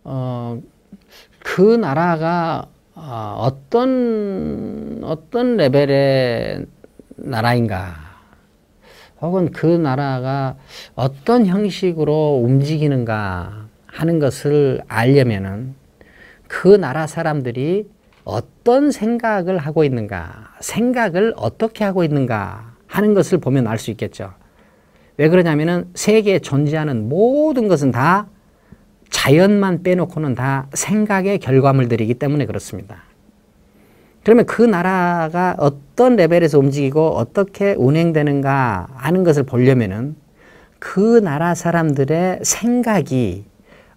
그 나라가 어떤 레벨의 나라인가, 혹은 그 나라가 어떤 형식으로 움직이는가 하는 것을 알려면은 그 나라 사람들이 어떤 생각을 하고 있는가, 생각을 어떻게 하고 있는가 하는 것을 보면 알 수 있겠죠. 왜 그러냐면은 세계에 존재하는 모든 것은 다 자연만 빼놓고는 다 생각의 결과물들이기 때문에 그렇습니다. 그러면 그 나라가 어떤 레벨에서 움직이고 어떻게 운행되는가 하는 것을 보려면은 그 나라 사람들의 생각이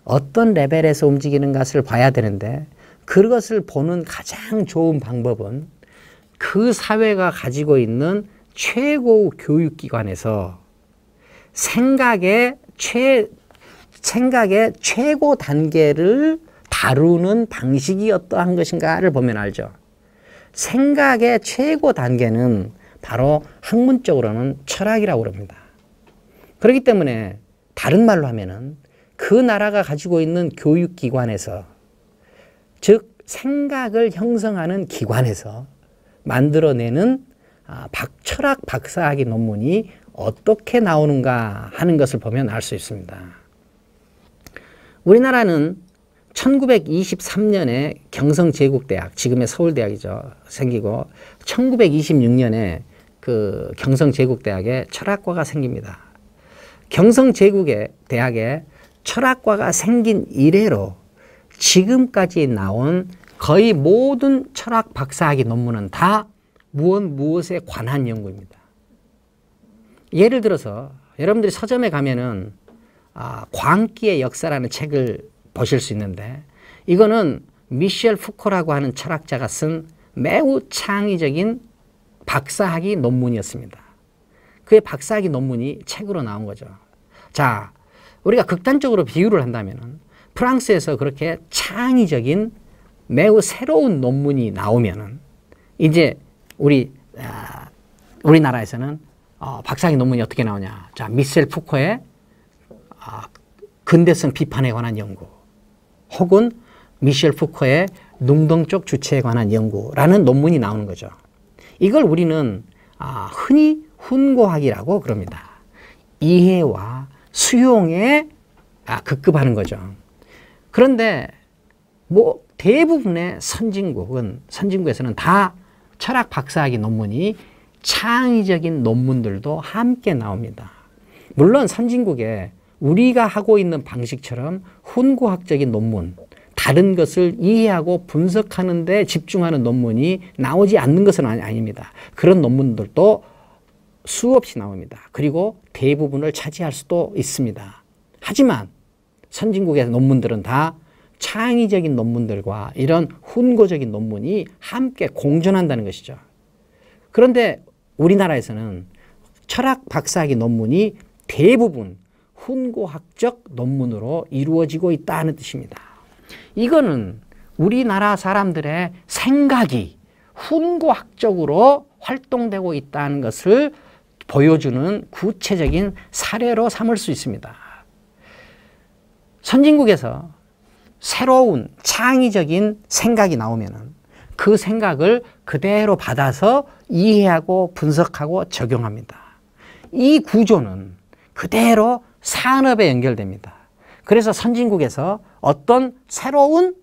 어떤 레벨에서 움직이는 것을 봐야 되는데, 그것을 보는 가장 좋은 방법은 그 사회가 가지고 있는 최고 교육기관에서 생각의 최고 단계를 다루는 방식이 어떠한 것인가를 보면 알죠. 생각의 최고 단계는 바로 학문적으로는 철학이라고 합니다. 그렇기 때문에 다른 말로 하면은 그 나라가 가지고 있는 교육기관에서, 즉 생각을 형성하는 기관에서 만들어내는 철학 박사학위 논문이 어떻게 나오는가 하는 것을 보면 알 수 있습니다. 우리나라는 1923년에 경성제국대학, 지금의 서울대학이죠, 생기고 1926년에 그 경성제국대학에 철학과가 생깁니다. 경성제국의 대학에 철학과가 생긴 이래로 지금까지 나온 거의 모든 철학 박사학위 논문은 다 무엇에 관한 연구입니다. 예를 들어서 여러분들이 서점에 가면은 광기의 역사라는 책을 보실 수 있는데, 이거는 미셸 푸코라고 하는 철학자가 쓴 매우 창의적인 박사학위 논문이었습니다. 그의 박사학위 논문이 책으로 나온 거죠. 자, 우리가 극단적으로 비유를 한다면 프랑스에서 그렇게 창의적인 매우 새로운 논문이 나오면은 이제 우리나라에서는 박사학위 논문이 어떻게 나오냐. 자, 미셸 푸코의 근대성 비판에 관한 연구, 혹은 미셸 푸코의 능동적 주체에 관한 연구라는 논문이 나오는 거죠. 이걸 우리는 흔히 훈고학이라고 그럽니다. 이해와 수용에 급급하는 거죠. 그런데 뭐 대부분의 선진국에서는 다 철학 박사학위 논문이 창의적인 논문들도 함께 나옵니다. 물론 선진국에 우리가 하고 있는 방식처럼 훈고학적인 논문, 다른 것을 이해하고 분석하는 데 집중하는 논문이 나오지 않는 것은 아닙니다. 그런 논문들도 수없이 나옵니다. 그리고 대부분을 차지할 수도 있습니다. 하지만 선진국의 논문들은 다 창의적인 논문들과 이런 훈고적인 논문이 함께 공존한다는 것이죠. 그런데 우리나라에서는 철학 박사학위 논문이 대부분 훈고학적 논문으로 이루어지고 있다는 뜻입니다. 이거는 우리나라 사람들의 생각이 훈고학적으로 활동되고 있다는 것을 보여주는 구체적인 사례로 삼을 수 있습니다. 선진국에서 새로운 창의적인 생각이 나오면은 그 생각을 그대로 받아서 이해하고 분석하고 적용합니다. 이 구조는 그대로 산업에 연결됩니다. 그래서 선진국에서 어떤 새로운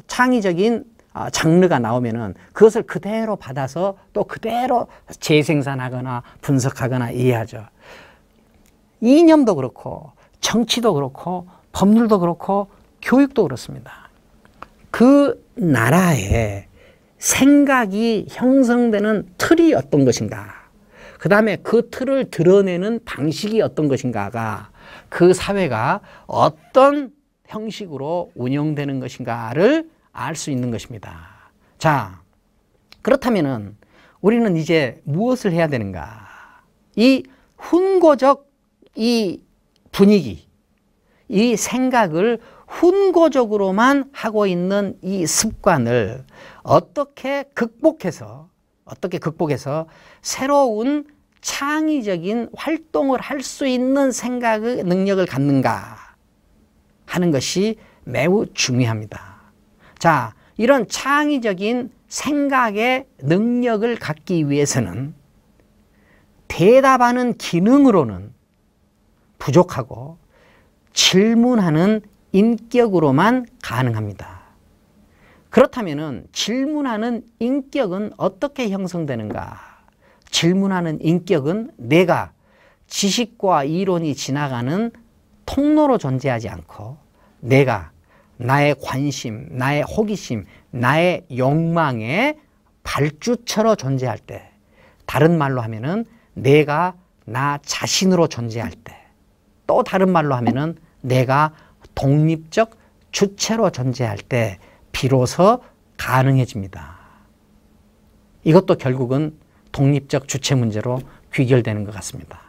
창의적인 장르가 나오면은 그것을 그대로 받아서 또 그대로 재생산하거나 분석하거나 이해하죠. 이념도 그렇고 정치도 그렇고 법률도 그렇고 교육도 그렇습니다. 그 나라의 생각이 형성되는 틀이 어떤 것인가, 그 다음에 그 틀을 드러내는 방식이 어떤 것인가가 그 사회가 어떤 형식으로 운영되는 것인가를 알 수 있는 것입니다. 자, 그렇다면은 우리는 이제 무엇을 해야 되는가? 이 훈고적 이 분위기, 이 생각을 훈고적으로만 하고 있는 이 습관을 어떻게 극복해서 새로운 창의적인 활동을 할 수 있는 생각의 능력을 갖는가 하는 것이 매우 중요합니다. 자, 이런 창의적인 생각의 능력을 갖기 위해서는 대답하는 기능으로는 부족하고 질문하는 인격으로만 가능합니다. 그렇다면 질문하는 인격은 어떻게 형성되는가? 질문하는 인격은 내가 지식과 이론이 지나가는 통로로 존재하지 않고 내가 나의 관심, 나의 호기심, 나의 욕망의 발주처로 존재할 때, 다른 말로 하면은 내가 나 자신으로 존재할 때, 또 다른 말로 하면은 내가 독립적 주체로 존재할 때 비로소 가능해집니다. 이것도 결국은 독립적 주체 문제로 귀결되는 것 같습니다.